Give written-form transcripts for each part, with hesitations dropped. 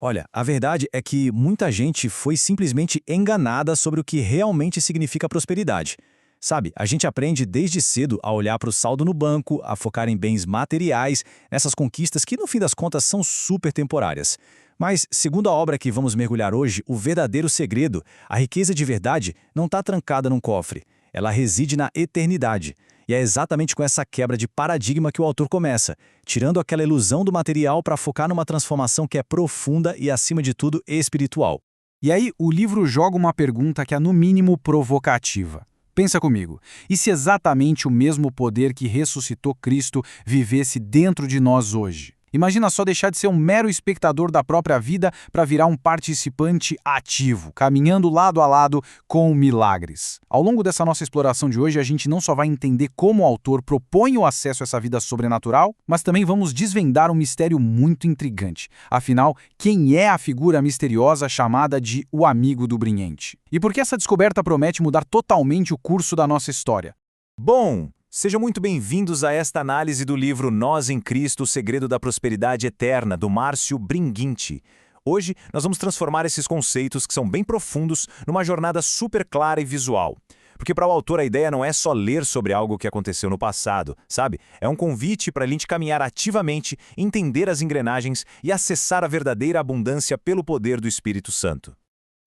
Olha, a verdade é que muita gente foi simplesmente enganada sobre o que realmente significa prosperidade. Sabe, a gente aprende desde cedo a olhar para o saldo no banco, a focar em bens materiais, nessas conquistas que no fim das contas são super temporárias. Mas, segundo a obra que vamos mergulhar hoje, o verdadeiro segredo, a riqueza de verdade, não está trancada num cofre. Ela reside na eternidade. E é exatamente com essa quebra de paradigma que o autor começa, tirando aquela ilusão do material para focar numa transformação que é profunda e, acima de tudo, espiritual. E aí, o livro joga uma pergunta que é, no mínimo, provocativa. Pensa comigo, e se exatamente o mesmo poder que ressuscitou Cristo vivesse dentro de nós hoje? Imagina só deixar de ser um mero espectador da própria vida para virar um participante ativo, caminhando lado a lado com milagres. Ao longo dessa nossa exploração de hoje, a gente não só vai entender como o autor propõe o acesso a essa vida sobrenatural, mas também vamos desvendar um mistério muito intrigante. Afinal, quem é a figura misteriosa chamada de o amigo do Brinhente? E por que essa descoberta promete mudar totalmente o curso da nossa história? Bom, sejam muito bem-vindos a esta análise do livro Nós em Cristo, o Segredo da Prosperidade Eterna, do Márcio Bringuinti. Hoje, nós vamos transformar esses conceitos, que são bem profundos, numa jornada super clara e visual. Porque para o autor a ideia não é só ler sobre algo que aconteceu no passado, sabe? É um convite para a gente caminhar ativamente, entender as engrenagens e acessar a verdadeira abundância pelo poder do Espírito Santo.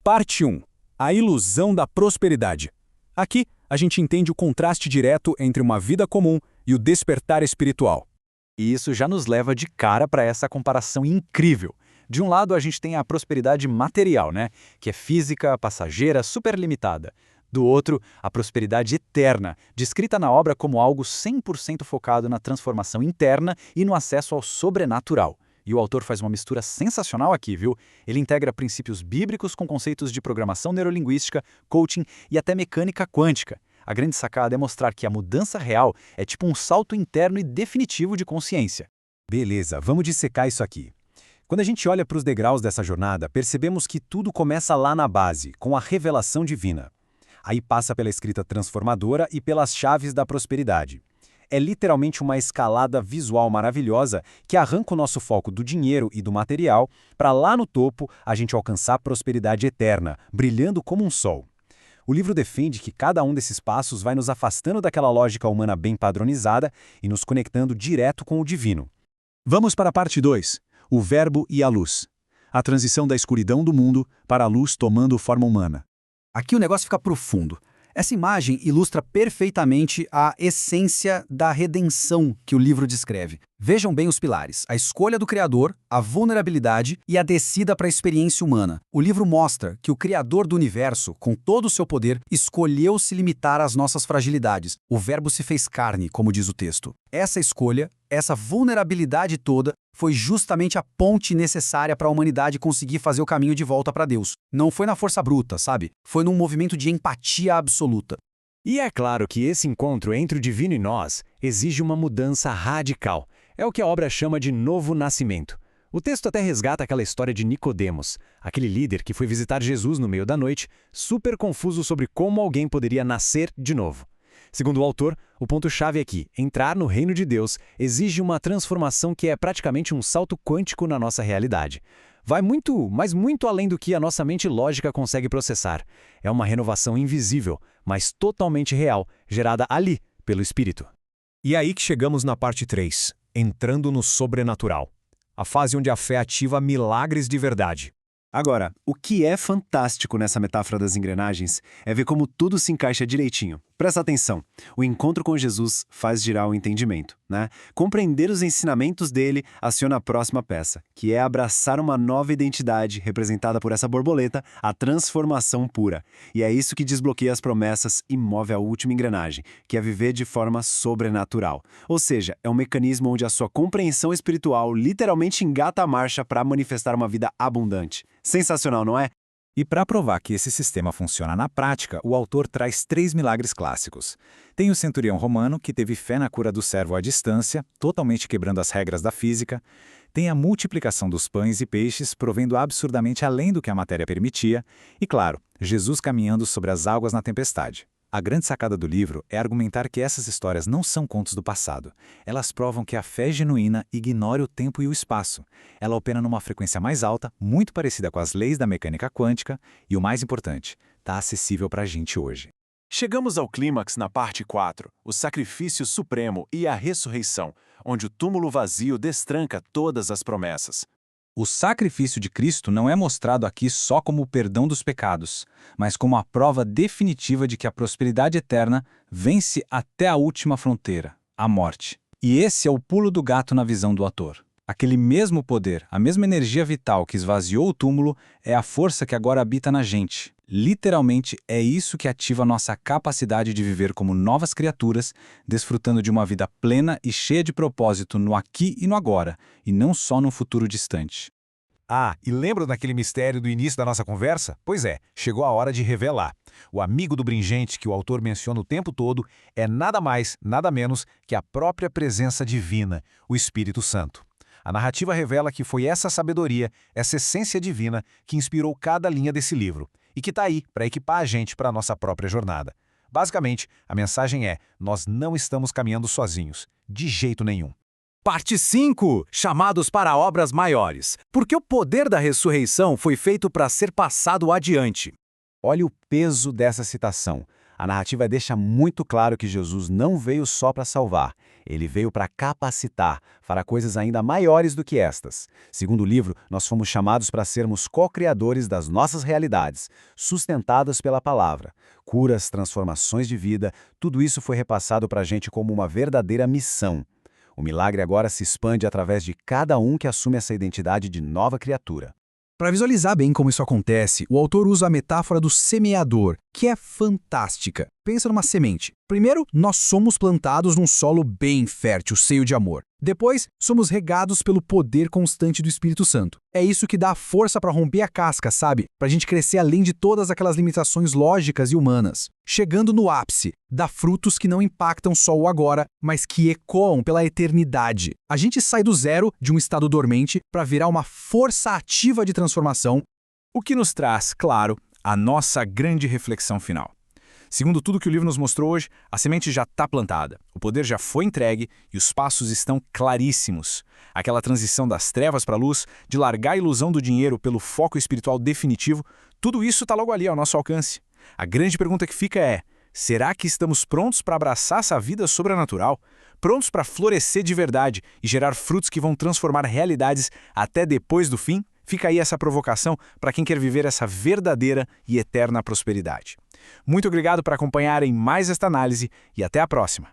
Parte 1. A ilusão da prosperidade. Aqui, a gente entende o contraste direto entre uma vida comum e o despertar espiritual. E isso já nos leva de cara para essa comparação incrível. De um lado, a gente tem a prosperidade material, né? Que é física, passageira, super limitada. Do outro, a prosperidade eterna, descrita na obra como algo 100% focado na transformação interna e no acesso ao sobrenatural. E o autor faz uma mistura sensacional aqui, viu? Ele integra princípios bíblicos com conceitos de programação neurolinguística, coaching e até mecânica quântica. A grande sacada é mostrar que a mudança real é tipo um salto interno e definitivo de consciência. Beleza, vamos dissecar isso aqui. Quando a gente olha para os degraus dessa jornada, percebemos que tudo começa lá na base, com a revelação divina. Aí passa pela escrita transformadora e pelas chaves da prosperidade. É literalmente uma escalada visual maravilhosa que arranca o nosso foco do dinheiro e do material para lá no topo a gente alcançar a prosperidade eterna, brilhando como um sol. O livro defende que cada um desses passos vai nos afastando daquela lógica humana bem padronizada e nos conectando direto com o divino. Vamos para a parte 2, o Verbo e a Luz. A transição da escuridão do mundo para a luz tomando forma humana. Aqui o negócio fica profundo. Essa imagem ilustra perfeitamente a essência da redenção que o livro descreve. Vejam bem os pilares: a escolha do Criador, a vulnerabilidade e a descida para a experiência humana. O livro mostra que o Criador do universo, com todo o seu poder, escolheu se limitar às nossas fragilidades. O Verbo se fez carne, como diz o texto. Essa escolha, essa vulnerabilidade toda, foi justamente a ponte necessária para a humanidade conseguir fazer o caminho de volta para Deus. Não foi na força bruta, sabe? Foi num movimento de empatia absoluta. E é claro que esse encontro entre o divino e nós exige uma mudança radical. É o que a obra chama de novo nascimento. O texto até resgata aquela história de Nicodemos, aquele líder que foi visitar Jesus no meio da noite, super confuso sobre como alguém poderia nascer de novo. Segundo o autor, o ponto-chave é que entrar no reino de Deus exige uma transformação que é praticamente um salto quântico na nossa realidade. Vai muito, mas muito além do que a nossa mente lógica consegue processar. É uma renovação invisível, mas totalmente real, gerada ali, pelo Espírito. E é aí que chegamos na parte 3, entrando no sobrenatural. A fase onde a fé ativa milagres de verdade. Agora, o que é fantástico nessa metáfora das engrenagens é ver como tudo se encaixa direitinho. Presta atenção, o encontro com Jesus faz girar o entendimento, né? Compreender os ensinamentos dele aciona a próxima peça, que é abraçar uma nova identidade representada por essa borboleta, a transformação pura. E é isso que desbloqueia as promessas e move a última engrenagem, que é viver de forma sobrenatural. Ou seja, é um mecanismo onde a sua compreensão espiritual literalmente engata a marcha para manifestar uma vida abundante. Sensacional, não é? E para provar que esse sistema funciona na prática, o autor traz 3 milagres clássicos. Tem o centurião romano, que teve fé na cura do servo à distância, totalmente quebrando as regras da física. Tem a multiplicação dos pães e peixes, provendo absurdamente além do que a matéria permitia. E, claro, Jesus caminhando sobre as águas na tempestade. A grande sacada do livro é argumentar que essas histórias não são contos do passado. Elas provam que a fé genuína ignora o tempo e o espaço. Ela opera numa frequência mais alta, muito parecida com as leis da mecânica quântica, e o mais importante, está acessível para a gente hoje. Chegamos ao clímax na parte 4, o sacrifício supremo e a ressurreição, onde o túmulo vazio destranca todas as promessas. O sacrifício de Cristo não é mostrado aqui só como o perdão dos pecados, mas como a prova definitiva de que a prosperidade eterna vence até a última fronteira, a morte. E esse é o pulo do gato na visão do autor. Aquele mesmo poder, a mesma energia vital que esvaziou o túmulo, é a força que agora habita na gente. Literalmente, é isso que ativa nossa capacidade de viver como novas criaturas, desfrutando de uma vida plena e cheia de propósito no aqui e no agora, e não só no futuro distante. Ah, e lembra daquele mistério do início da nossa conversa? Pois é, chegou a hora de revelar. O amigo do Bringente que o autor menciona o tempo todo é nada mais, nada menos que a própria presença divina, o Espírito Santo. A narrativa revela que foi essa sabedoria, essa essência divina, que inspirou cada linha desse livro e que está aí para equipar a gente para a nossa própria jornada. Basicamente, a mensagem é: nós não estamos caminhando sozinhos, de jeito nenhum. Parte 5. Chamados para obras maiores. Porque o poder da ressurreição foi feito para ser passado adiante. Olha o peso dessa citação. A narrativa deixa muito claro que Jesus não veio só para salvar, ele veio para capacitar, para coisas ainda maiores do que estas. Segundo o livro, nós fomos chamados para sermos co-criadores das nossas realidades, sustentadas pela palavra. Curas, transformações de vida, tudo isso foi repassado para a gente como uma verdadeira missão. O milagre agora se expande através de cada um que assume essa identidade de nova criatura. Para visualizar bem como isso acontece, o autor usa a metáfora do semeador, que é fantástica. Pensa numa semente. Primeiro, nós somos plantados num solo bem fértil, cheio de amor. Depois, somos regados pelo poder constante do Espírito Santo. É isso que dá força para romper a casca, sabe? Para a gente crescer além de todas aquelas limitações lógicas e humanas. Chegando no ápice, dá frutos que não impactam só o agora, mas que ecoam pela eternidade. A gente sai do zero, de um estado dormente, para virar uma força ativa de transformação. O que nos traz, claro, a nossa grande reflexão final. Segundo tudo que o livro nos mostrou hoje, a semente já está plantada, o poder já foi entregue e os passos estão claríssimos. Aquela transição das trevas para a luz, de largar a ilusão do dinheiro pelo foco espiritual definitivo, tudo isso está logo ali ao nosso alcance. A grande pergunta que fica é: será que estamos prontos para abraçar essa vida sobrenatural? Prontos para florescer de verdade e gerar frutos que vão transformar realidades até depois do fim? Fica aí essa provocação para quem quer viver essa verdadeira e eterna prosperidade. Muito obrigado por acompanharem mais esta análise e até a próxima.